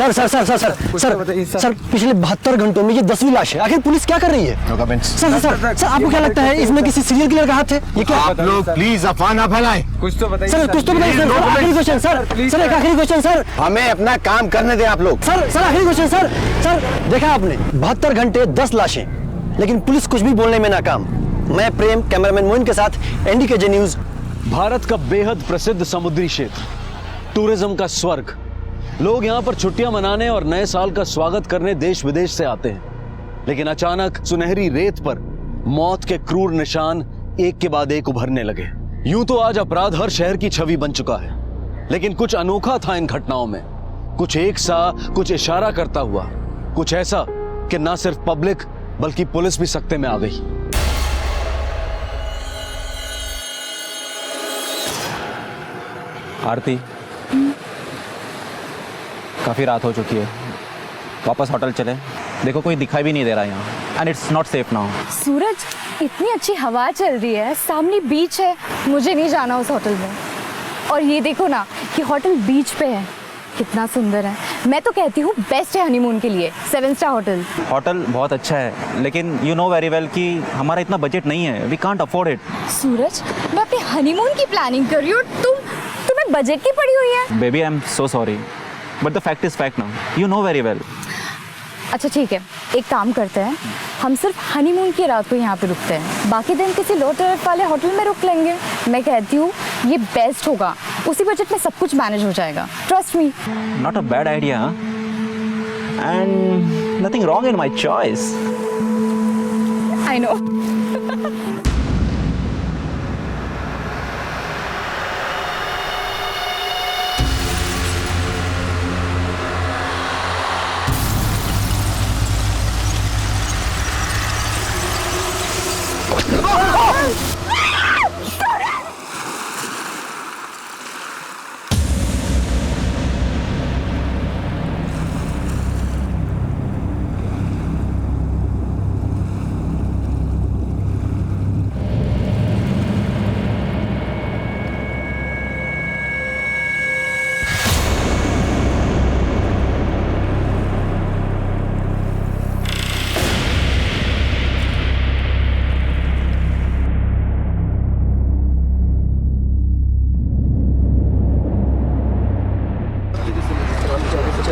Sir sir sir sir sir sir sir पिछले 72 घंटों में ये 10वीं लाश है। आखिर पुलिस क्या कर रही है? सर सर सर आपको क्या लगता है इसमें किसी सीरियल किलर का हाथ है? ये क्या? आप लोग प्लीज अफवाह ना फैलाएं। कुछ तो बताइए सर, कुछ तो बताइए सर। आखिरी क्वेश्चन सर, सर एक आखिरी क्वेश्चन सर। हमें अपना काम करने दें आप लोग। सर सर आखिरी क्वेश्चन सर। सर देखा आपने 72 घंटे 10 लाशें, लेकिन पुलिस कुछ भी बोलने में नाकाम। मैं प्रेम, कैमरामैन मोइन के साथ एनडीकेजे न्यूज। भारत का बेहद प्रसिद्ध समुद्री क्षेत्र, टूरिज्म का स्वर्ग। लोग यहाँ पर छुट्टियां मनाने और नए साल का स्वागत करने देश विदेश से आते हैं, लेकिन अचानक सुनहरी रेत पर मौत के क्रूर निशान एक के बाद एक उभरने लगे। यूं तो आज अपराध हर शहर की छवि बन चुका है, लेकिन कुछ अनोखा था इन घटनाओं में। कुछ एक सा, कुछ इशारा करता हुआ, कुछ ऐसा कि ना सिर्फ पब्लिक बल्कि पुलिस भी सकते में आ गई। आरती, काफ़ी रात हो चुकी है, वापस होटल चले। देखो कोई दिखाई भी नहीं दे रहा यहाँ, and it's not safe now. Suraj, इतनी अच्छी हवा चल रही है, सामने बीच है, मुझे नहीं जाना उस होटल में। और ये देखो ना कि होटल बीच पे है, कितना सुंदर है। मैं तो कहती हूँ बेस्ट है हनीमून के लिए 7 स्टार होटल। होटल बहुत अच्छा है, लेकिन यू नो वेरी वेल कि हमारा इतना बजट नहीं है, वी कांट अफोर्ड इट। सूरज, मैं अपने हनीमून की प्लानिंग कर रही हूँ, तुम्हें बजट की पड़ी हुई है। Baby I am so sorry, but the fact is fact now, you know very well. अच्छा ठीक है, एक काम करते हैं, हम सिर्फ हनीमून की रात को यहाँ पे रुकते हैं, बाकी दिन किसी लो टैरिफ वाले होटल में रुक लेंगे। मैं कहती हूँ ये बेस्ट होगा, उसी बजट में सब कुछ मैनेज हो जाएगा, trust me. Not a bad idea, and nothing wrong in my choice. I know.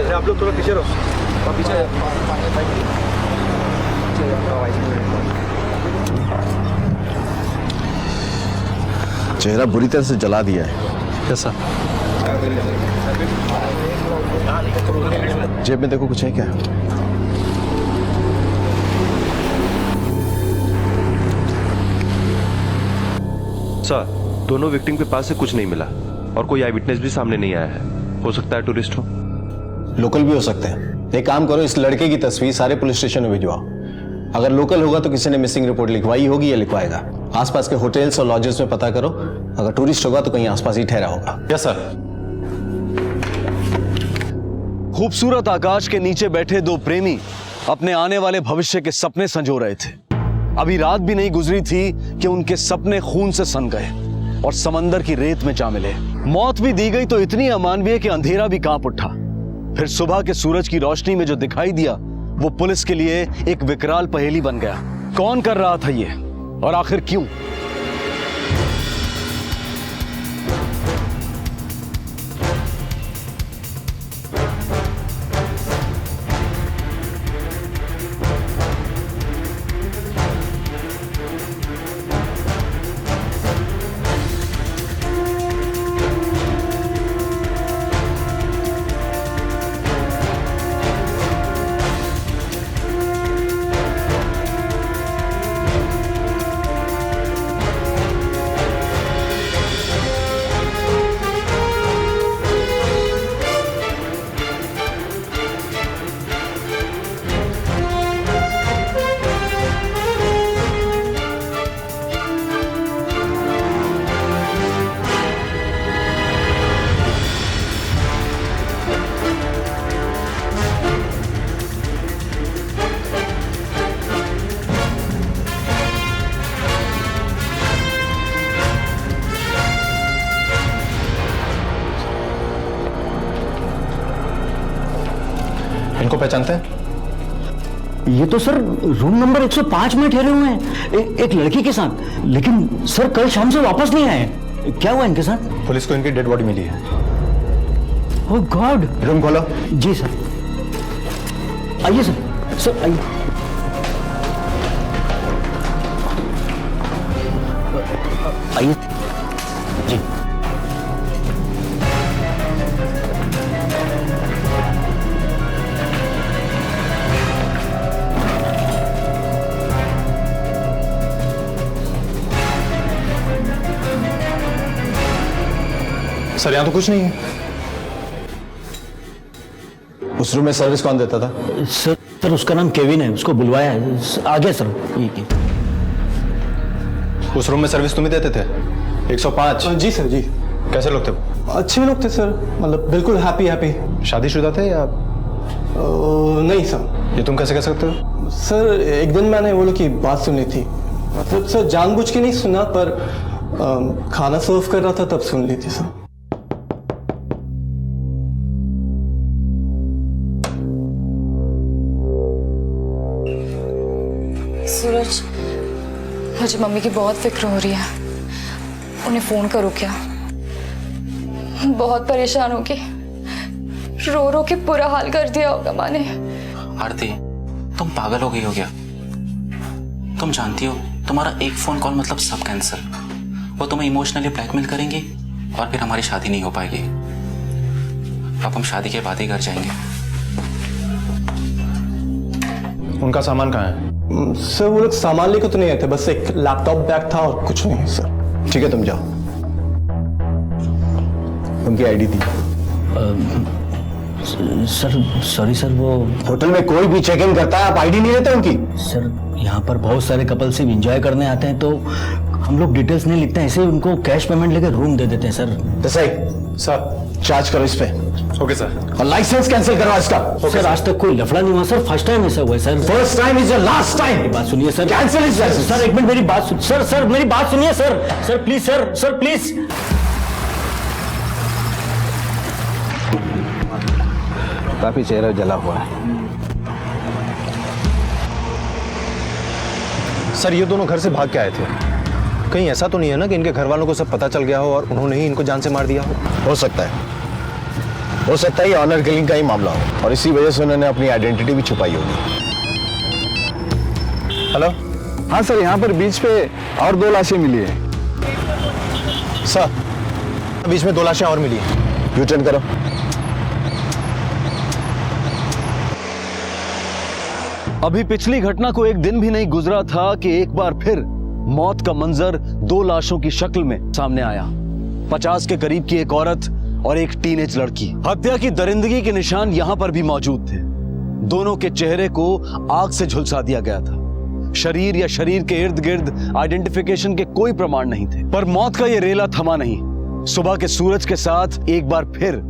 आप लोग थोड़ा पीछे रहो, पीछे। चेहरा बुरी तरह से जला दिया है। कैसा? जेब में देखो, कुछ है क्या? सर, दोनों विक्टिम के पास से कुछ नहीं मिला और कोई आई विटनेस भी सामने नहीं आया है। हो सकता है टूरिस्ट हो, लोकल भी हो सकते हैं। एक काम करो, इस लड़के की तस्वीर सारे पुलिस स्टेशन में भिजवाओ। अगर लोकल होगा तो किसी ने मिसिंग रिपोर्ट लिखवाई होगी या लिखवाएगा। आसपास के होटल्स और लॉजेस में पता करो, अगर टूरिस्ट होगा तो कहीं आसपास ही ठहरा होगा। Yes sir. खूबसूरत आकाश के नीचे बैठे दो प्रेमी अपने आने वाले भविष्य के सपने संजो रहे थे। अभी रात भी नहीं गुजरी थी कि उनके सपने खून से सन गए और समंदर की रेत में जा मिले। मौत भी दी गई तो इतनी अमानवीय कि अंधेरा भी कांप उठा। फिर सुबह के सूरज की रोशनी में जो दिखाई दिया वो पुलिस के लिए एक विकराल पहेली बन गया। कौन कर रहा था ये और आखिर क्यों? पहचानते हैं? ये तो सर रूम नंबर 105 में ठहरे हुए हैं एक लड़की के साथ, लेकिन सर कल शाम से वापस नहीं आए। क्या हुआ इनके साथ? पुलिस को इनकी डेड बॉडी मिली है। ओह गॉड। रूम खोलो। जी सर। आइए सर, सर आइए। आइए जी। सर यहाँ तो कुछ नहीं है। उस रूम में सर्विस कौन देता था? सर उसका नाम केविन है, उसको बुलवाया है। आ गया सर। ये उस रूम में सर्विस तुम ही देते थे? 105? जी सर जी। कैसे लोग थे वो? अच्छे लोग थे सर, मतलब बिल्कुल हैप्पी। शादीशुदा थे या? नहीं सर। ये तुम कैसे कह सकते हो? सर एक दिन मैंने वो लोग की बात सुनी थी, मतलब सर जानबूझ के नहीं सुना, पर खाना सर्व कर रहा था तब सुन ली थी सर। सूरज, मुझे मम्मी की बहुत फिक्र हो रही है। उन्हें फोन करो क्या? बहुत परेशान होगी, रो रो के बुरा हाल कर दिया होगा माँ ने। आरती, तुम पागल हो गई हो क्या? तुम जानती हो तुम्हारा एक फोन कॉल मतलब सब कैंसिल। वो तुम्हें इमोशनली ब्लैकमेल करेंगी और फिर हमारी शादी नहीं हो पाएगी। अब हम शादी के बाद ही घर जाएंगे। उनका सामान कहाँ है? सर वो लोग सामान लेकर तो नहीं आए थे, बस एक लैपटॉप बैग था और कुछ नहीं सर। ठीक है, तुम जाओ। उनकी आईडी दी। सर सॉरी सर, वो होटल में कोई भी चेक इन करता है, आप आईडी नहीं लेते उनकी? सर यहाँ पर बहुत सारे कपल सिर्फ एंजॉय करने आते हैं, तो हम लोग डिटेल्स नहीं लिखते हैं, ऐसे ही उनको कैश पेमेंट लेकर रूम दे देते हैं सर। देसाई सर, चार्ज करो इस पे। Okay sir. और लाइसेंस कैंसिल करवा इसका। सर आज तक कोई लफड़ा नहीं हुआ सर, फर्स्ट टाइम ऐसा हुआ है sir. First time is your last time. बात सुनिए sir. Cancel is licence. Sir एक मिनट मेरी बात सुन। सर मेरी बात सुनिए sir. Sir please sir please. काफी चेहरा जला हुआ है। सर ये दोनों घर से भाग के आए थे, कहीं ऐसा तो नहीं है ना कि इनके घर वालों को सब पता चल गया हो और उन्होंने ही इनको जान से मार दिया हो? सकता है ये ऑनर किलिंग का ही मामला हो और इसी वजह से उन्होंने अपनी आइडेंटिटी भी छुपाई होगी। हेलो। हाँ सर, यहाँ पर बीच पे और 2 लाशें मिली है। सर बीच में 2 लाशें और मिली हैं। यू टर्न करो। अभी पिछली घटना को एक दिन भी नहीं गुजरा था कि एक बार फिर मौत का मंजर 2 लाशों की शक्ल में सामने आया। 50 के करीब की एक औरत और एक टीनेज लड़की। हत्या की दरिंदगी के निशान यहां पर भी मौजूद थे। दोनों के चेहरे को आग से झुलसा दिया गया था। शरीर या शरीर के इर्द गिर्द आइडेंटिफिकेशन के कोई प्रमाण नहीं थे। पर मौत का यह रेला थमा नहीं। सुबह के सूरज के साथ एक बार फिर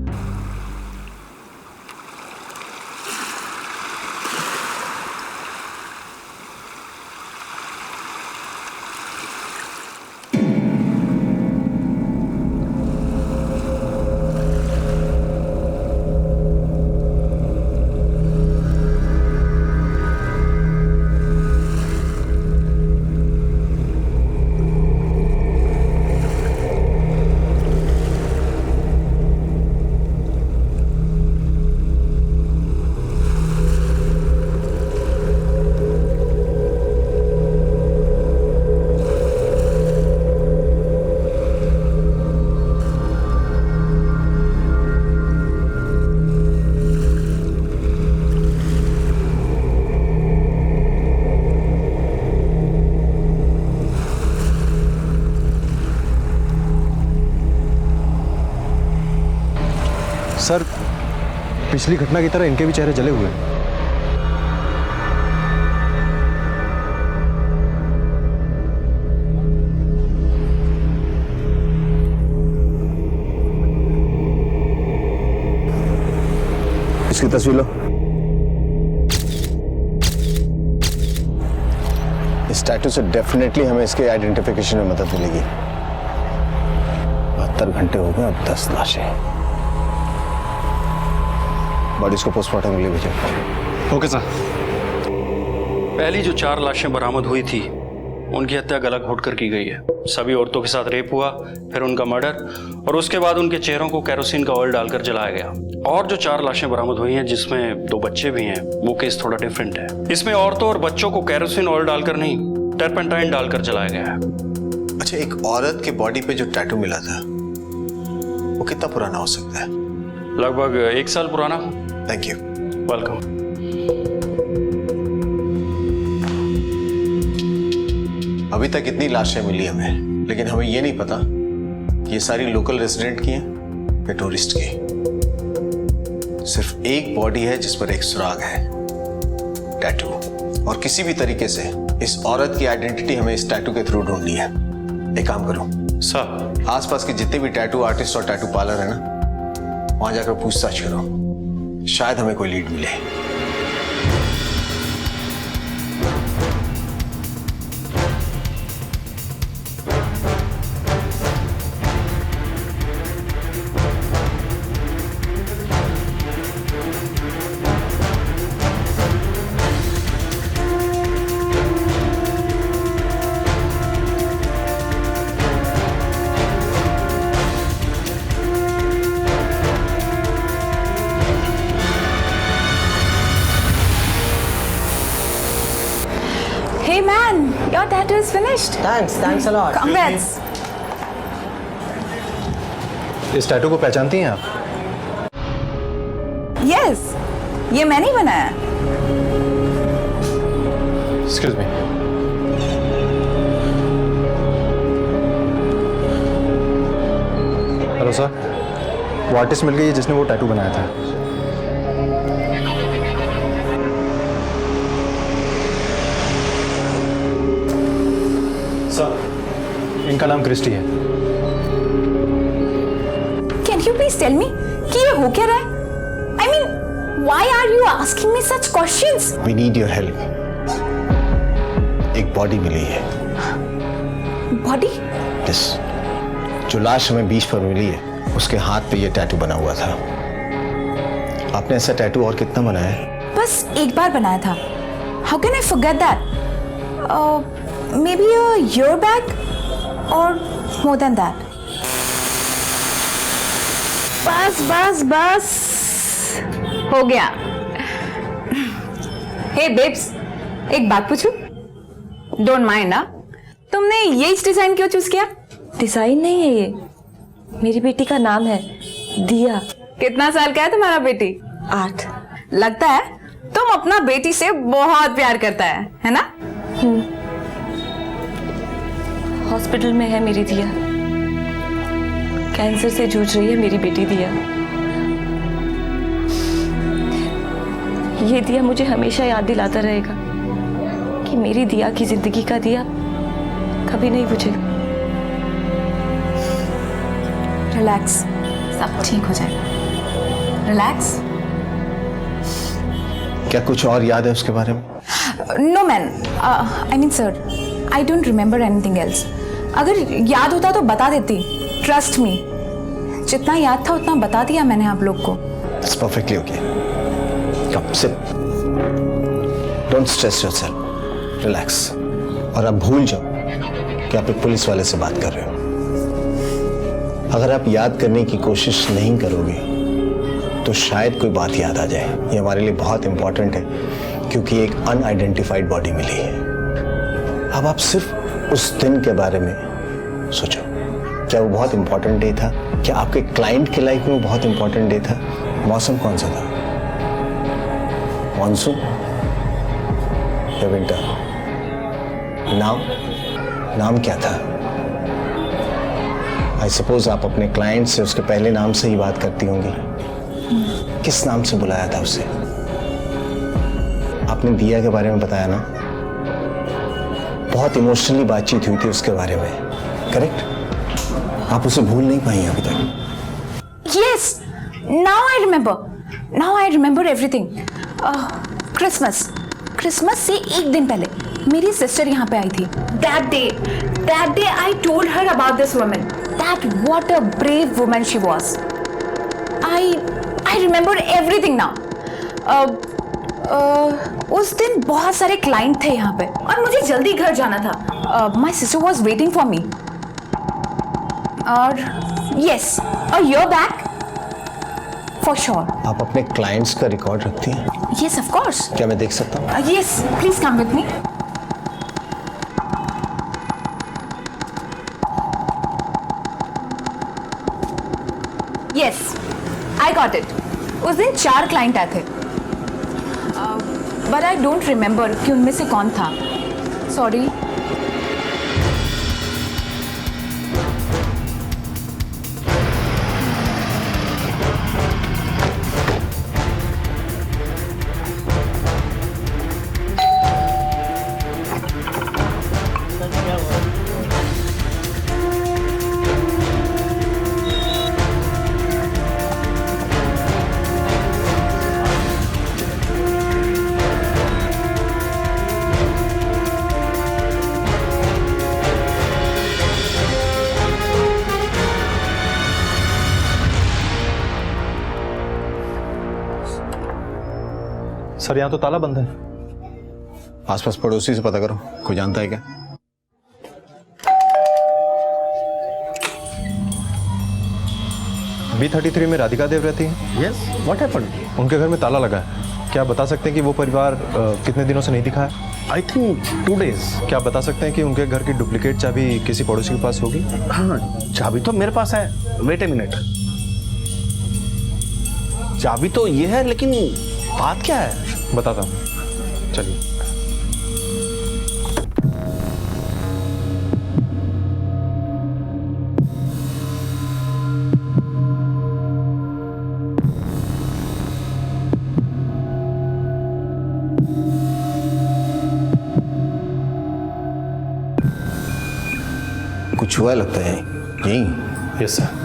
सर पिछली घटना की तरह इनके भी चेहरे जले हुए हैं। इसकी तस्वीर लो। इस टैटू से डेफिनेटली हमें इसके आइडेंटिफिकेशन में मदद मिलेगी। 72 घंटे हो गए, अब 10 लाशें। बॉडीज को पोस्टमार्टम के लिए भेजो। Okay sir. पहली जो 4 लाशें बरामद हुई थी उनकी हत्या गला घोटकर की गई है। सभी औरतों के साथ रेप हुआ, फिर उनका मर्डर और उसके बाद उनके चेहरों को केरोसिन का ऑयल डालकर जलाया गया। और जो 4 लाशें बरामद हुई हैं जिसमें 2 बच्चे भी हैं, वो केस थोड़ा डिफरेंट है। इसमें औरतों और बच्चों को केरोसिन ऑयल डालकर नहीं, टर्पेंटाइन डालकर जलाया गया है। अच्छा, एक औरत के बॉडी पे जो टैटू मिला था वो कितना पुराना हो सकता है? लगभग 1 साल पुराना। Thank you. वेलकम। अभी तक इतनी लाशें मिली हमें, लेकिन हमें ये नहीं पता कि ये सारी लोकल रेजिडेंट की हैं या टूरिस्ट की। सिर्फ एक बॉडी है जिस पर एक सुराग है, टैटू। और किसी भी तरीके से इस औरत की आइडेंटिटी हमें इस टैटू के थ्रू ढूंढनी है। एक काम करो सर, आसपास के जितने भी टैटू आर्टिस्ट और टैटू पार्लर है ना, वहां जाकर पूछताछ करो, शायद हमें कोई लीड मिले। Hey man, your tattoo is finished. Thanks a lot. Congrats. इस टैटू को पहचानती हैं आप? Yes, ये मैंने ही बनाया। Excuse me. हेलो सर, वो आर्टिस्ट मिल गई है जिसने वो टैटू बनाया था। सर, इनका नाम क्रिस्टी है। Can you please tell me कि ये हो क्या रहा है? I mean, why are you asking me such questions? We need your help. एक बॉडी मिली है। Body? यस, जो लाश हमें बीच पर मिली है उसके हाथ पे ये टैटू बना हुआ था। आपने ऐसा टैटू और कितना बनाया है? बस एक बार बनाया था। How can I forget that? Maybe a year back or more than that. बस हो गया। हे बेब्स, एक बात पूछूं? डोंट माइंड ना? तुमने ये डिजाइन क्यों चूज किया? डिजाइन नहीं है ये, मेरी बेटी का नाम है दिया। कितना साल का है तुम्हारा बेटी? 8। लगता है तुम अपना बेटी से बहुत प्यार करता है ना? हॉस्पिटल में है मेरी दिया, कैंसर से जूझ रही है मेरी बेटी दिया। ये दिया मुझे हमेशा याद दिलाता रहेगा कि मेरी दिया की जिंदगी का दिया कभी नहीं बुझेगा। रिलैक्स, सब ठीक हो जाएगा। रिलैक्स। क्या कुछ और याद है उसके बारे में? No man, I mean sir, I don't remember anything else. अगर याद होता तो बता देती। ट्रस्ट मी, जितना याद था उतना बता दिया मैंने आप लोग को। It's perfectly okay. Come, sit. Don't stress yourself. Relax. और आप भूल जाओ कि आप एक पुलिस वाले से बात कर रहे हो। अगर आप याद करने की कोशिश नहीं करोगे तो शायद कोई बात याद आ जाए। ये हमारे लिए बहुत इंपॉर्टेंट है क्योंकि एक अनआइडेंटिफाइड बॉडी मिली है। अब आप सिर्फ उस दिन के बारे में सोचो। क्या वो बहुत इंपॉर्टेंट डे था? क्या आपके क्लाइंट के लाइफ में वो बहुत इंपॉर्टेंट डे था? मौसम कौन सा था? मॉनसून या विंटर? नाम क्या था? आई सपोज आप अपने क्लाइंट से उसके पहले नाम से ही बात करती होंगी। किस नाम से बुलाया था उसे? आपने दिया के बारे में बताया ना? बहुत इमोशनली बातचीत हुई थी उसके बारे में, करेक्ट? आप उसे भूल नहीं पाई अभी तक। Yes, now I remember. Now I remember everything. Christmas से एक दिन पहले मेरी सिस्टर यहाँ पे आई थी। That day I told her about this woman. That what a brave woman she was. I remember everything now. उस दिन बहुत सारे क्लाइंट थे यहाँ पे और मुझे जल्दी घर जाना था. My sister was waiting for me. और यस, और यूर बैक फॉर श्योर. आप अपने क्लाइंट्स का रिकॉर्ड रखती हैं? Yes of course. क्या मैं देख सकता हूँ? Yes, please come with me. Yes, I got it. उस दिन 4 क्लाइंट आए थे, बट आई डोंट रिमेंबर कि उनमें से कौन था. सॉरी. सर यहाँ तो ताला बंद है. आसपास पड़ोसी से पता करो, कोई जानता है क्या? B33 में राधिका देव रहती है. Yes, what happened? उनके घर में ताला लगा है. क्या बता सकते हैं कि वो परिवार कितने दिनों से नहीं दिखा है? I think 2 days. क्या आप बता सकते हैं कि उनके घर की डुप्लीकेट चाबी किसी पड़ोसी के पास होगी? हाँ, चाबी तो मेरे पास है. Wait a minute. चाबी तो ये है, लेकिन बात क्या है? बताता हूँ, चलिए. कुछ हुआ लगता है यही. Yes sir.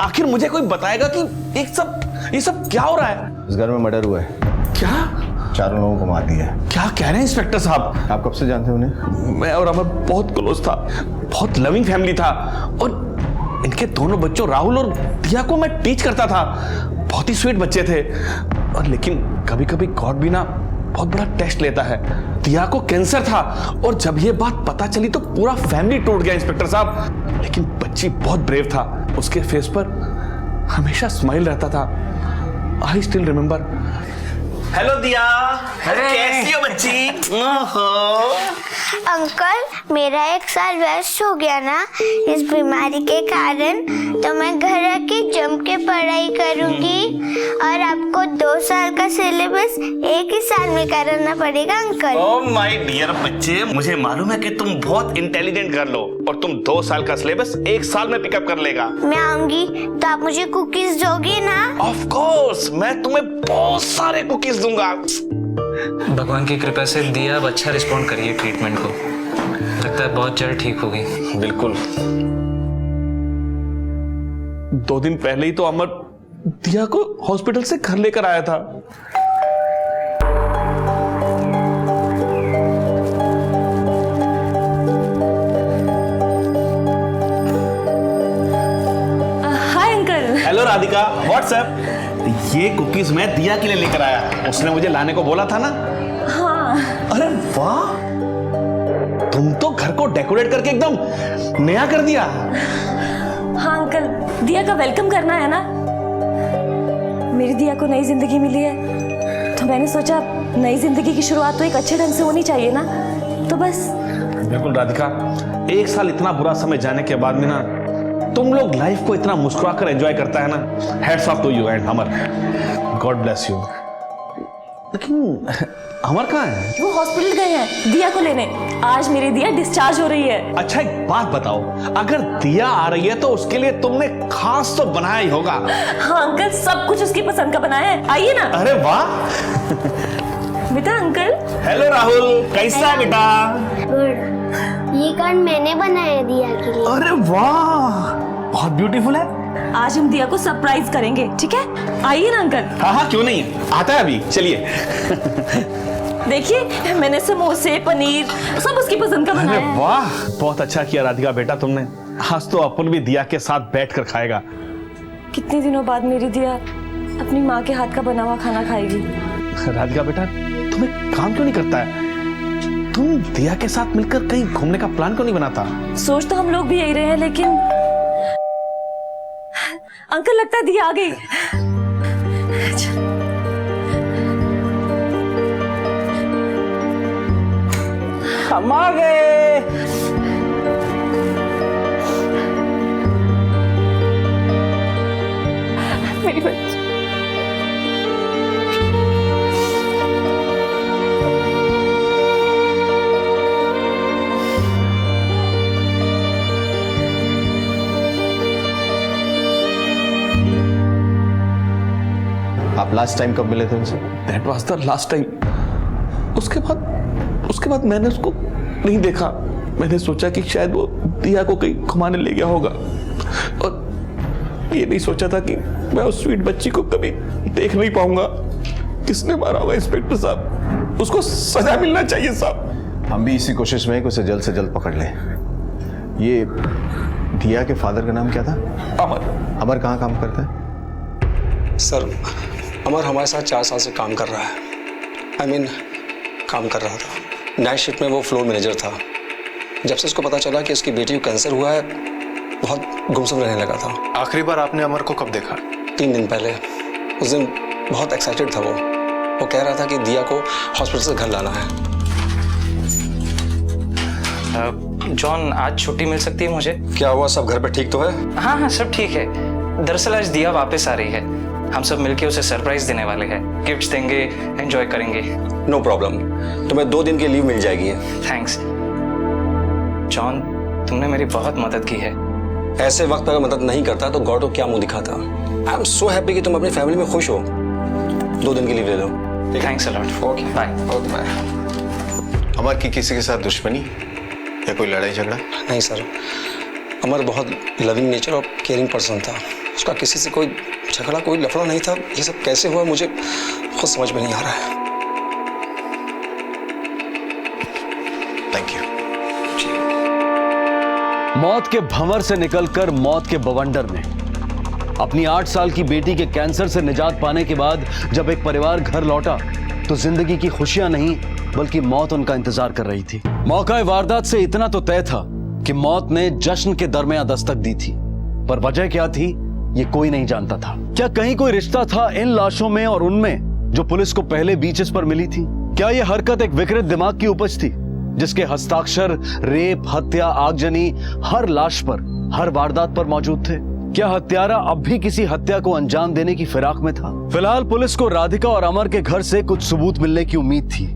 आखिर मुझे कोई बताएगा कि ये सब क्या हो रहा है? इस घर में मर्डर हुआ है. क्या? 4 लोगों को मार दिया है. क्या कह रहे हैं इंस्पेक्टर साहब? आप कब से जानते हैं उन्हें? मैं और अमर बहुत क्लोज था, बहुत लविंग फैमिली था, और इनके दोनों बच्चों राहुल और दिया को मैं टीच करता था. बहुत ही स्वीट बच्चे थे. और लेकिन कभी कभी गॉड भी ना बहुत बड़ा टेस्ट लेता है. दिया को कैंसर था, और जब ये बात पता चली तो पूरा फैमिली टूट गया इंस्पेक्टर साहब. लेकिन बच्ची बहुत ब्रेव था. उसके फेस पर हमेशा स्माइल रहता था. I still remember. हेलो दिया, कैसी हो बच्ची? अंकल, मेरा 1 साल वेस्ट हो गया ना इस बीमारी के कारण, तो मैं घर आके जम के पढ़ाई करूंगी, और आपको 2 साल का सिलेबस 1 ही साल में कराना पड़ेगा अंकल. ओह माय डियर बच्चे, मुझे मालूम है कि तुम बहुत इंटेलिजेंट गर्ल हो, और तुम 2 साल का सिलेबस 1 साल में पिकअप कर लेगा. मैं आऊंगी तो आप मुझे कुकीज दोगे ना? ऑफ कोर्स, मैं तुम्हें बहुत सारे कुकीज दूंगा. भगवान की कृपा से दिया अब अच्छा रिस्पॉन्ड करिए ट्रीटमेंट को. लगता है बहुत जल्द ठीक होगी. बिल्कुल. 2 दिन पहले ही तो अमर दिया को हॉस्पिटल से घर लेकर आया था. Hi uncle. Hello Radhika, WhatsApp. ये कुकीज मैं दिया के लिए लेकर आया. उसने मुझे लाने को बोला था ना. हाँ. अरे वाह, तुम तो घर को डेकोरेट करके एकदम नया कर दिया. हाँ अंकल, दिया का वेलकम करना है ना. मेरी दिया को नई जिंदगी मिली है, तो मैंने सोचा नई जिंदगी की शुरुआत तो एक अच्छे ढंग से होनी चाहिए ना, तो बस. बिल्कुल राधिका, 1 साल इतना बुरा समय जाने के बाद में ना तुम लोग लाइफ को इतना मुस्कुराकर एंजॉय करता है ना. Hats off to you and Amar. God bless you. लेकिन अमर कहाँ है? वो हॉस्पिटल गए हैं दिया को लेने. आज मेरी दिया डिस्चार्ज हो रही है. अच्छा एक बात बताओ, अगर दिया आ रही है तो उसके लिए तुमने खास तो बनाया ही होगा. हाँ अंकल, सब कुछ उसकी पसंद का बनाया है. आइए ना. अरे वाह. बेटा अंकल. हेलो राहुल, कैसा बेटा? गुड. ये कार्ड मैंने बनाया दिया के लिए. अरे वाह, बहुत ब्यूटीफुल है। आज हम दिया को सरप्राइज करेंगे, ठीक है? आइए ना अंकल। हाँ हाँ, क्यों नहीं, आता है अभी, चलिए। देखिए मैंने समोसे पनीर सब उसकी पसंद का बनाया है। वाह, बहुत अच्छा किया राधिका बेटा तुमने। आज तो अपन भी दिया के साथ बैठकर खाएगा। कितने दिनों बाद मेरी दिया अपनी माँ के हाथ का बना हुआ खाना खाएगी। राधिका बेटा, तुम्हें काम क्यों नहीं करता है? तुम दिया के साथ मिलकर कहीं घूमने का प्लान क्यों नहीं बनाता? सोच तो हम लोग भी यही रहे हैं, लेकिन अंकल लगता है दिया आ गई। हम आ गए। मेरी बच्ची। आप लास्ट टाइम कब मिले थे उनसे? That was the last time. उसके बाद मैंने उसको नहीं देखा। मैंने सोचा कि शायद वो दिया को कहीं घुमाने ले गया होगा, और ये नहीं सोचा था कि मैं उस स्वीट बच्ची को कभी देख नहीं पाऊंगा। किसने मारा होगा इंस्पेक्टर साहब? उसको सजा मिलना चाहिए साहब। हम भी इसी कोशिश में हैं कि उसे जल्द पकड़ लें। ये दिया के फादर का नाम क्या था? अमर। अमर कहाँ काम करता है? सर, अमर हमारे साथ 4 साल से काम कर रहा है। काम कर रहा था। नाइट शिफ्ट में वो फ्लोर मैनेजर था। जब से उसको पता चला कि उसकी बेटी को कैंसर हुआ है, बहुत गुमसुम रहने लगा था। आखिरी बार आपने अमर को कब देखा? 3 दिन पहले। उस दिन बहुत एक्साइटेड था वो कह रहा था कि दिया को हॉस्पिटल से घर लाना है। जॉन, आज छुट्टी मिल सकती है मुझे? क्या हुआ, सब घर पे ठीक तो है? हाँ, सब ठीक है। दरअसल आज दिया वापस आ रही है। हम सब मिलके उसे सरप्राइज देने वाले हैं। गिफ्ट्स देंगे, एंजॉय करेंगे। नो प्रॉब्लम, तुम्हें 2 दिन की लीव मिल जाएगी। थैंक्स जॉन, तुमने मेरी बहुत मदद की है। ऐसे वक्त पर अगर मदद नहीं करता तो गॉड को क्या मुंह दिखाता। आई एम सो हैप्पी कि तुम अपनी फैमिली में खुश हो। 2 दिन की लीव ले लो। Thanks a lot. Okay, bye. Okay, bye. Amar की किसी के साथ दुश्मनी या कोई लड़ाई झगड़ा? नहीं सर, अमर बहुत लविंग नेचर और केयरिंग पर्सन था। उसका किसी से कोई झगड़ा, कोई लफड़ा नहीं था। ये सब कैसे हुआ मुझे खुद समझ में नहीं आ रहा है। Thank you. मौत के भंवर से निकलकर मौत के बवंडर में अपनी 8 साल की बेटी के कैंसर से निजात पाने के बाद जब एक परिवार घर लौटा तो जिंदगी की खुशियां नहीं बल्कि मौत उनका इंतजार कर रही थी। मौका वारदात से इतना तो तय था कि मौत ने जश्न के दरमियान दस्तक दी थी, पर वजह क्या थी ये कोई नहीं जानता था। क्या कहीं कोई रिश्ता था इन लाशों में और उनमें जो पुलिस को पहले बीचेस पर मिली थी? क्या यह हरकत एक विकृत दिमाग की उपज थी जिसके हस्ताक्षर रेप, हत्या, आगजनी हर लाश पर, हर वारदात पर मौजूद थे? क्या हत्यारा अब भी किसी हत्या को अंजाम देने की फिराक में था? फिलहाल पुलिस को राधिका और अमर के घर से कुछ सबूत मिलने की उम्मीद थी।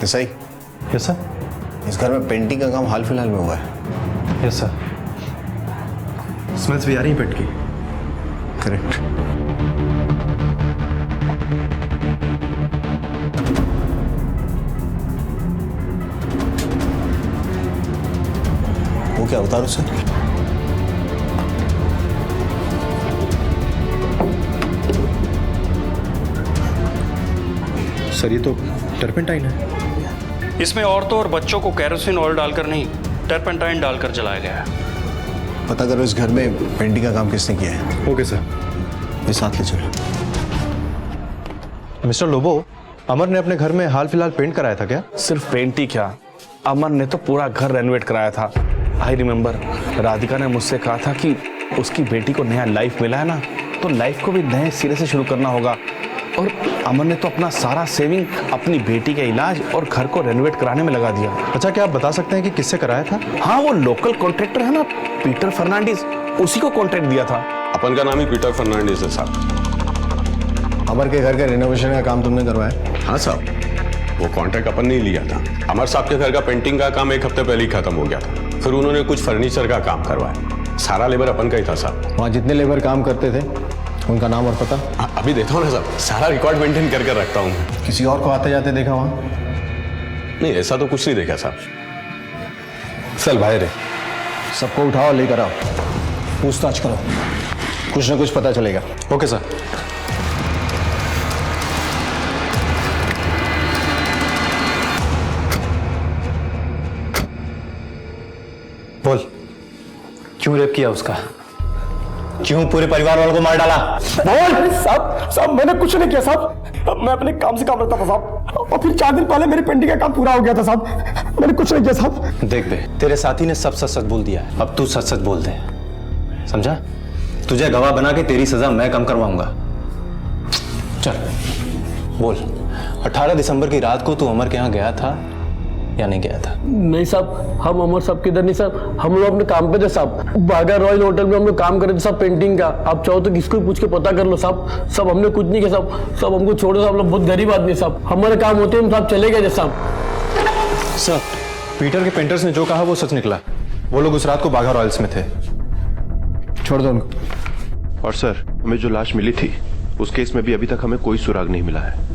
सही? Yes sir. इस घर में पेंटिंग का काम हाल फिलहाल में हुआ है? Yes sir. स्मेल्स भी आ रही है पेट की। करेक्ट। वो क्या उतारो सर? सर ये तो टर्पेंटाइन है। इसमें औरतों और बच्चों को केरोसिन ऑयल डालकर नहीं, टर्पेंटाइन डालकर जलाया गया है। पता करो इस घर में पेंटिंग का काम किसने किया है। Okay sir. ये साथ ले चलो। मिस्टर लोबो, अमर ने अपने घर में हाल फिलहाल पेंट कराया था क्या? सिर्फ पेंट ही क्या, अमर ने तो पूरा घर रेनोवेट कराया था। आई रिमेम्बर, राधिका ने मुझसे कहा था कि उसकी बेटी को नया लाइफ मिला है ना, तो लाइफ को भी नए सिरे से शुरू करना होगा। और अमर ने तो अपना सारा सेविंग अपनी बेटी के इलाज और घर को रेनोवेट कराने में लगा दिया। अच्छा, क्या आप बता सकते हैं कि किससे कराया था? हाँ, वो लोकल कॉन्ट्रैक्टर है ना, पीटर फर्नांडिस, उसी को कॉन्ट्रैक्ट दिया था। अपन का नाम ही पीटर फर्नांडिस है साहब। अमर के घर के रेनोवेशन का काम तुमने करवाया? हाँ साहब, वो कॉन्ट्रैक्ट अपन ने ही लिया था। अमर साहब के घर का पेंटिंग का काम 1 हफ्ते पहले ही खत्म हो गया था। फिर उन्होंने कुछ फर्नीचर का काम करवाया। सारा लेबर अपन का ही था साहब। वहाँ जितने लेबर काम करते थे उनका नाम और पता? अभी देता हूँ ना साहब, सारा रिकॉर्ड मेंटेन कर रखता हूँ। किसी और को आते जाते देखा वहां? नहीं, ऐसा तो कुछ नहीं देखा साहब। चल बाहर है, सबको उठाओ, लेकर आओ, पूछताछ करो, कुछ ना कुछ पता चलेगा। Okay sir. बोल, क्यों रेप किया उसका? क्यों पूरे परिवार वालों को मार डाला? बोल। साहब मैंने कुछ नहीं किया साहब, मैं अपने काम से काम रखता था साहब, और फिर 4 दिन पहले मेरी पेंटिंग का काम पूरा हो गया था साहब, मैंने कुछ नहीं किया साहब। देख बे, तेरे साथी ने सब सच सच बोल दिया है, अब तू सच सच बोल दे, समझा? तुझे गवाह बना के तेरी सजा मैं कम करवाऊंगा। चल बोल, 18 दिसंबर की रात को तू अमर के यहाँ गया था या नहीं गया था? नहीं साहब, हम अमर साहब किधर नहीं साहब, हम लोग अपने काम पे थे साहब, बागा रॉयल होटल में हम लोग काम कर रहे थे साहब पेंटिंग का। आप चाहो तो किसको पूछ के पता कर लो साहब, सब हमने कुछ नहीं किया साहब, सब हमको छोड़ो साहब, लोग बहुत गरीब आदमी साहब, हमारे काम होते हम साहब चले गए साहब। सर, पीटर के पेंटर्स ने जो कहा वो सच निकला, वो लोग उस रात को बाघा रॉयल्स में थे। छोड़ दो उनको। और सर, हमें जो लाश मिली थी उस केस में भी अभी तक हमें कोई सुराग नहीं मिला है।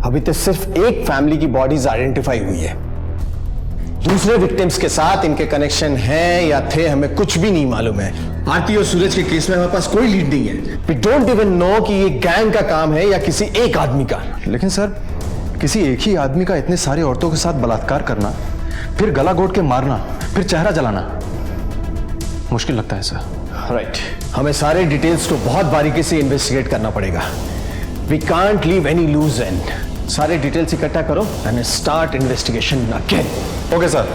अभी तो सिर्फ एक फैमिली की बॉडीज आइडेंटिफाई हुई है, दूसरे विक्टिम्स के साथ इनके कनेक्शन है या थे हमें कुछ भी नहीं मालूम है। आरती और सूरज के केस में हमारे पास कोई लीड नहीं है। वी डोंट इवन नो कि ये गैंग का काम है या किसी एक आदमी का। लेकिन सर, किसी एक ही आदमी का इतने सारे औरतों के साथ बलात्कार करना, फिर गला घोट के मारना, फिर चेहरा जलाना, मुश्किल लगता है सर। राइट, हमें सारे डिटेल्स को बहुत बारीकी से इन्वेस्टिगेट करना पड़ेगा। We can't leave any loose end. सारे डिटेल्स इकट्ठा करो and start investigation again. Okay sir.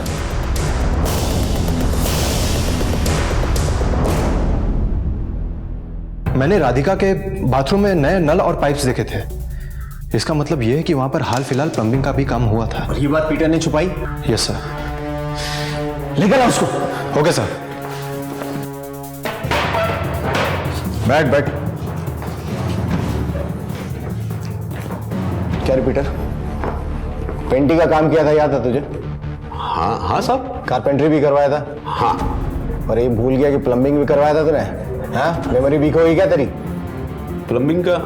मैंने राधिका के बाथरूम में नए नल और पाइप्स देखे थे, इसका मतलब यह है कि वहां पर हाल फिलहाल प्लम्बिंग का भी काम हुआ था। और ये बात पीटर ने छुपाई? Yes sir. लेकर आओ उसको। Okay sir. बैठ। क्या रे पीटर, पेंटिंग का काम किया था, याद है तुझे? हाँ साहब। कारपेंटरी भी करवाया था? हाँ। और ये भूल गया कि प्लम्बिंग भी करवाया था तूने? हाँ, मेमोरी वीक होगी क्या तेरी? प्लम्बिंग का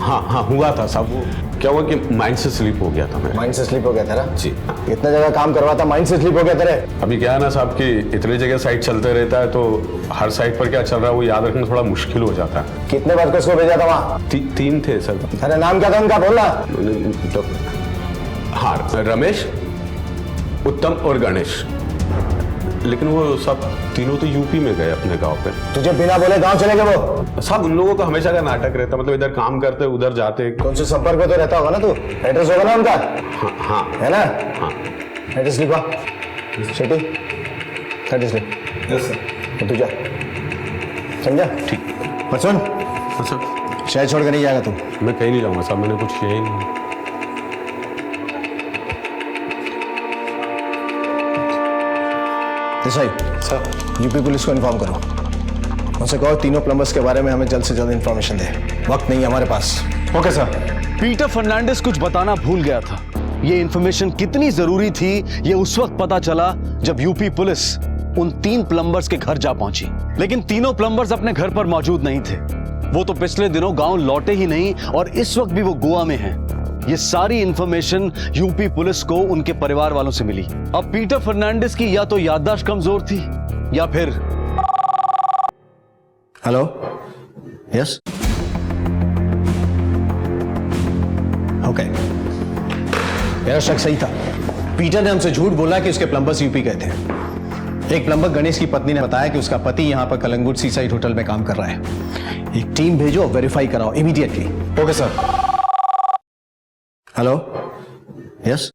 हाँ हुआ था साहब। वो क्या हुआ कि माइंड से स्लिप हो गया था मेरा। माइंड से स्लिप हो गया था ना? जी। इतना जगह काम करवाता, माइंड से स्लिप हो गया तेरे? अभी क्या है ना साहब कि इतने जगह साइट चलते रहता है, तो हर साइट पर क्या चल रहा है वो याद रखना थोड़ा मुश्किल हो जाता है। कितने वर्कर्स को भेजा था वहाँ? 3 थे सर। अरे नाम क्या था उनका, बोलना। तो हाँ, रमेश, उत्तम और गणेश। लेकिन वो सब तीनों तो यूपी में गए अपने गांव पे। तुझे बिना बोले गांव चले गए वो? साहब उन लोगों का हमेशा का नाटक रहता, मतलब इधर काम करते उधर जाते। कौन से संपर्क में तो रहता होगा ना तू? एड्रेस होगा ना उनका? हाँ है ना? हाँ। एड्रेस लिखवा शेटी, एड्रेस लिख। Yes sir. तू जा, समझा? ठीक। पर सुन, सर शहर छोड़ कर नहीं जाएगा तू? मैं कहीं नहीं जाऊंगा साहब, मैंने कुछ किया ही नहीं। सर, यूपी पुलिस को इन्फॉर्म करो, उनसे कहो तीनों प्लम्बर्स के बारे में हमें जल्द से जल्द इन्फॉर्मेशन दे, वक्त नहीं है हमारे पास। Okay sir. पीटर फर्नांडिस कुछ बताना भूल गया था। ये इन्फॉर्मेशन कितनी जरूरी थी ये उस वक्त पता चला जब यूपी पुलिस उन 3 प्लम्बर्स के घर जा पहुंची। लेकिन तीनों प्लम्बर्स अपने घर पर मौजूद नहीं थे, वो तो पिछले दिनों गांव लौटे ही नहीं और इस वक्त भी वो गोवा में हैं। ये सारी इंफॉर्मेशन यूपी पुलिस को उनके परिवार वालों से मिली। अब पीटर फर्नांडिस की या तो याददाश्त कमजोर थी या फिर। Hello, yes, okay. मेरा शक सही था, पीटर ने हमसे झूठ बोला कि उसके प्लम्बर्स यूपी गए थे। एक प्लम्बर गणेश की पत्नी ने बताया कि उसका पति यहां पर कलंगुट सीसाइड होटल में काम कर रहा है। एक टीम भेजो, वेरीफाई कराओ immediately. Okay sir. Hello, yes,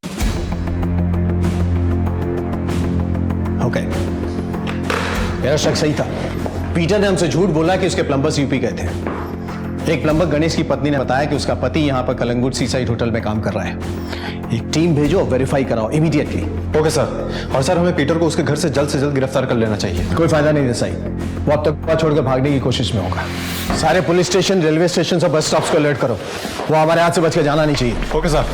okay. मेरा शक सही था, पीटर ने हमसे झूठ बोला कि उसके प्लम्बर्स यूपी गए थे। एक प्लम्बर गणेश की पत्नी ने बताया कि उसका पति यहां पर कलंगुट सीसाइड होटल में काम कर रहा है। एक टीम भेजो, वेरीफाई कराओ इमीडिएटली। Okay sir. और सर, हमें पीटर को उसके घर से जल्द गिरफ्तार कर लेना चाहिए। कोई फायदा नहीं देसाई, वो अब तक छोड़कर भागने की कोशिश में होगा। सारे पुलिस स्टेशन, रेलवे स्टेशन, सब बस स्टॉप्स को अलर्ट करो। वो हमारे हाथ से बच के जाना नहीं चाहिए। Okay sir.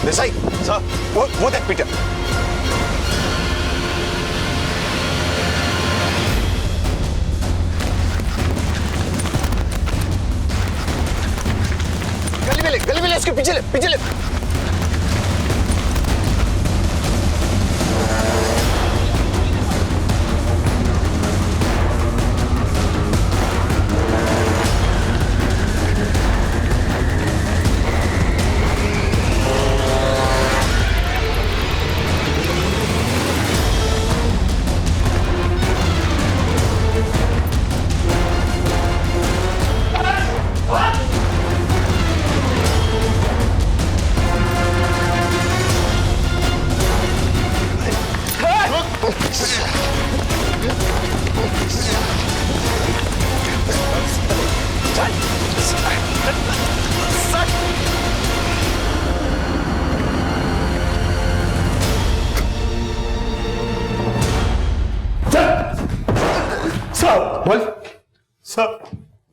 देसाई सर, वो देख पीटर। गली में ले, उसके पीछे ले।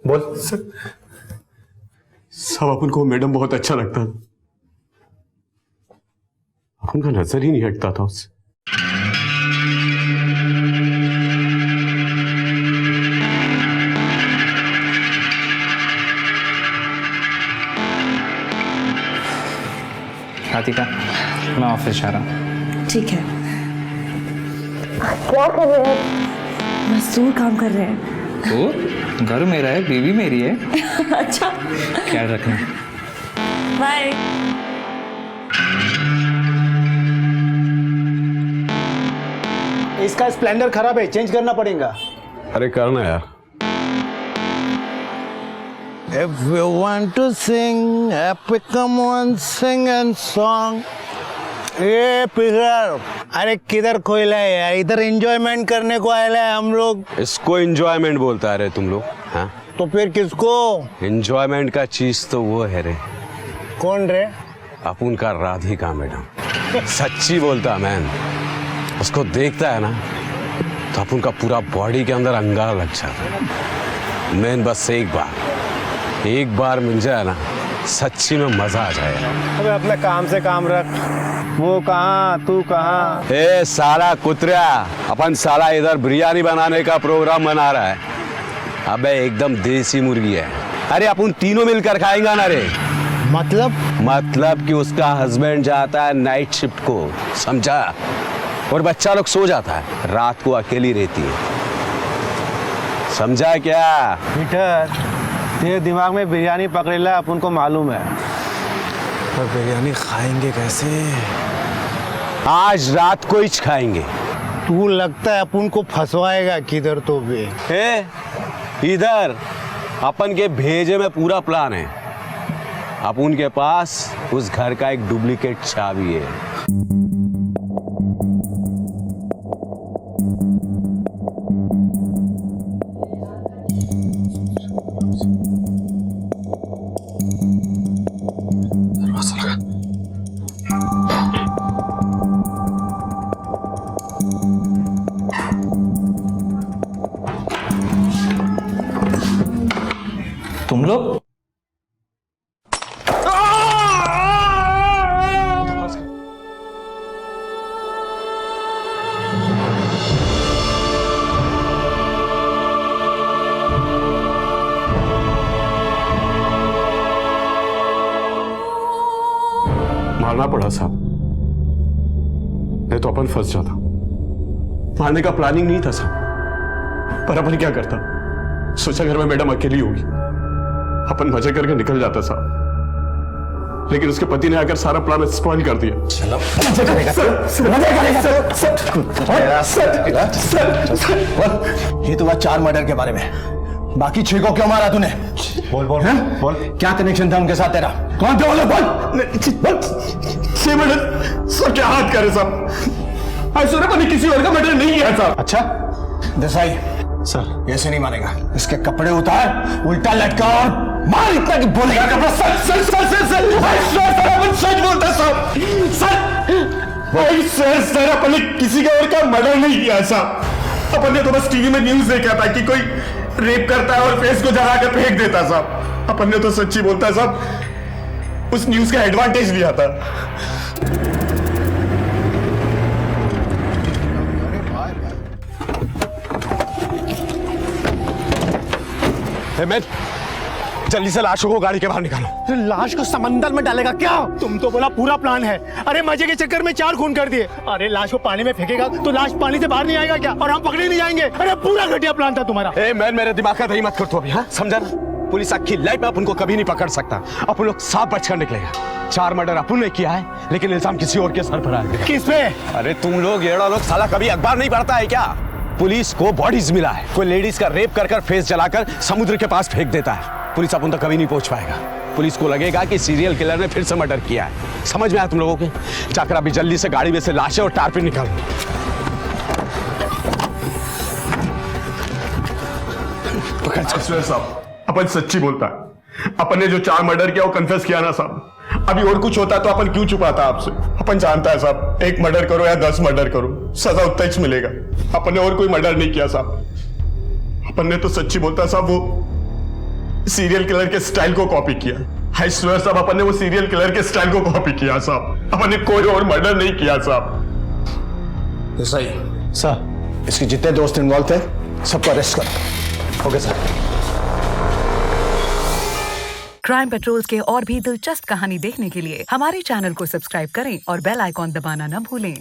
बोल सब अपन को मैडम बहुत अच्छा लगता था, अपन का नजर ही नहीं हटता था उससे। राधिका, मैं ऑफिस जा रहा हूँ। ठीक है। क्या कर रहे हैं? मजदूर काम कर रहे हैं। तो घर मेरा है, बीवी मेरी है। अच्छा, ख्याल रखना। बाय। इसका स्प्लेंडर खराब है, चेंज करना पड़ेगा। अरे करना यार। If you want to sing, happy come on, sing and song. ये पिगर, अरे किधर खोला है यार? इधर एंजॉयमेंट करने को आए हैं हम लोग। इसको एंजॉयमेंट बोलता है रे तुम लोग? हाँ तो फिर किसको? एंजॉयमेंट का चीज तो वो है रे। कौन रे? अपन का राधिका मैडम। सच्ची बोलता मैन, उसको देखता है ना तो अपन का पूरा बॉडी के अंदर अंगार लग जाता है। मैन बस एक बार मिल जाए ना, सच्ची में मजा आ जाए। अबे अपने काम से काम रख। वो कहाँ, तू कहाँ? ए साला कुतरा, अपन साला इधर बिरयानी बनाने का प्रोग्राम बना रहा है। अबे एकदम देसी मुर्गी है। अरे अपन तीनों मिलकर खाएंगे ना रे। मतलब कि उसका हस्बैंड जाता है नाइट शिफ्ट को, समझा? और बच्चा लोग सो जाता है, रात को अकेली रहती है, समझा क्या? पीटर, तेरे दिमाग में बिरयानी पकड़ेला अपन को मालूम है, पर बिरयानी खाएंगे कैसे? आज रात को ही खाएंगे। तू लगता है अपन को फंसवाएगा किधर तो भी। इधर अपन के भेजे में पूरा प्लान है। अपन के पास उस घर का एक डुप्लीकेट चाबी है। तुम लोग मारना पड़ा साहब, नहीं तो अपन फंस जाता। मारने का प्लानिंग नहीं था साहब, पर अपन क्या करता? सोचा घर में मैडम अकेली होगी, अपन मजे करके निकल जाता साहब। लेकिन उसके पति ने आकर सारा प्लान स्पॉइल कर दिया। चलो ये तो बात 4 मर्डर के बारे में, बाकी 6 को क्यों मारा तूने? बोल बोल बोल, क्या कनेक्शन था उनके साथ तेरा? कौन थे वो लोग? बोल। 6 मर्डर सर, क्या हाथ करे साहब? ऐश्वर्या पर किसी और का मर्डर नहीं किया साहब। अच्छा देसाई सर, ऐसे नहीं मारेगा, इसके कपड़े उतार, उल्टा लटका और मार इतना कि बोलेगा कपड़ा। सर सच बोलता साहब। सर अपन ने किसी का और का मर्डर नहीं किया साहब। अपन ने तो बस टीवी में न्यूज देखा था कि कोई रेप करता है और फेस को जलाकर फेंक देता साहब। अपन ने तो सच्ची बोलता साहब, उस न्यूज का एडवांटेज लिया था। जल्दी से लाशों को गाड़ी के बाहर निकालो। लाश को समंदर में डालेगा क्या? तुम तो बोला पूरा प्लान है। अरे मजे के चक्कर में 4 खून कर दिए। अरे लाश को पानी में फेंकेगा तो लाश पानी से बाहर नहीं आएगा क्या? और हम पकड़े नहीं जाएंगे? अरे पूरा घटिया प्लान था तुम्हारा। मैं मेरे दिमाग का दही मत कर तू अभी, हाँ समझा ना? पुलिस आखिर लाइफ में अपन को कभी नहीं पकड़ सकता। अपन लोग साफ बचकर निकलेगा। 4 मर्डर अपन ने किया है, लेकिन इल्जाम किसी और के सर पर आएगा। किस पे? अरे तुम लोग येड़ा लोग साला कभी अखबार नहीं पढ़ता है क्या? पुलिस को बॉडीज मिला है, कोई लेडीज का रेप कर फेस जलाकर समुद्र के पास फेंक देता है। पुलिस अपन तक कभी नहीं पहुंच पाएगा। पुलिस को लगेगा कि सीरियल किलर ने फिर से मर्डर किया है। समझ में आया तुम लोगों के? जाकर अभी जल्दी से गाड़ी में से लाशें और टारपिन निकालो। साहब अपन सच्ची बोलता है। अपन ने जो 4 मर्डर किया वो कन्फेस किया ना साहब। अभी और कुछ होता तो अपन क्यों छुपाता आपसे? अपन जानता है साहब, 1 मर्डर करो या 10 मर्डर करो, सजा उतना ही मिलेगा। अपन ने और कोई मर्डर नहीं किया साहब। अपन ने तो सच्ची बोलता साहब, वो सीरियल किलर के स्टाइल को कॉपी किया। आई स्वेयर साहब, अपन ने वो सीरियल किलर के स्टाइल को कॉपी किया साहब। अपन ने कोई और मर्डर नहीं किया साहब। सही सर, इसके जितने दोस्त इन्वॉल्व थे सबको अरेस्ट करो। Okay sir. क्राइम पेट्रोल्स के और भी दिलचस्प कहानी देखने के लिए हमारे चैनल को सब्सक्राइब करें और बेल आइकॉन दबाना न भूलें।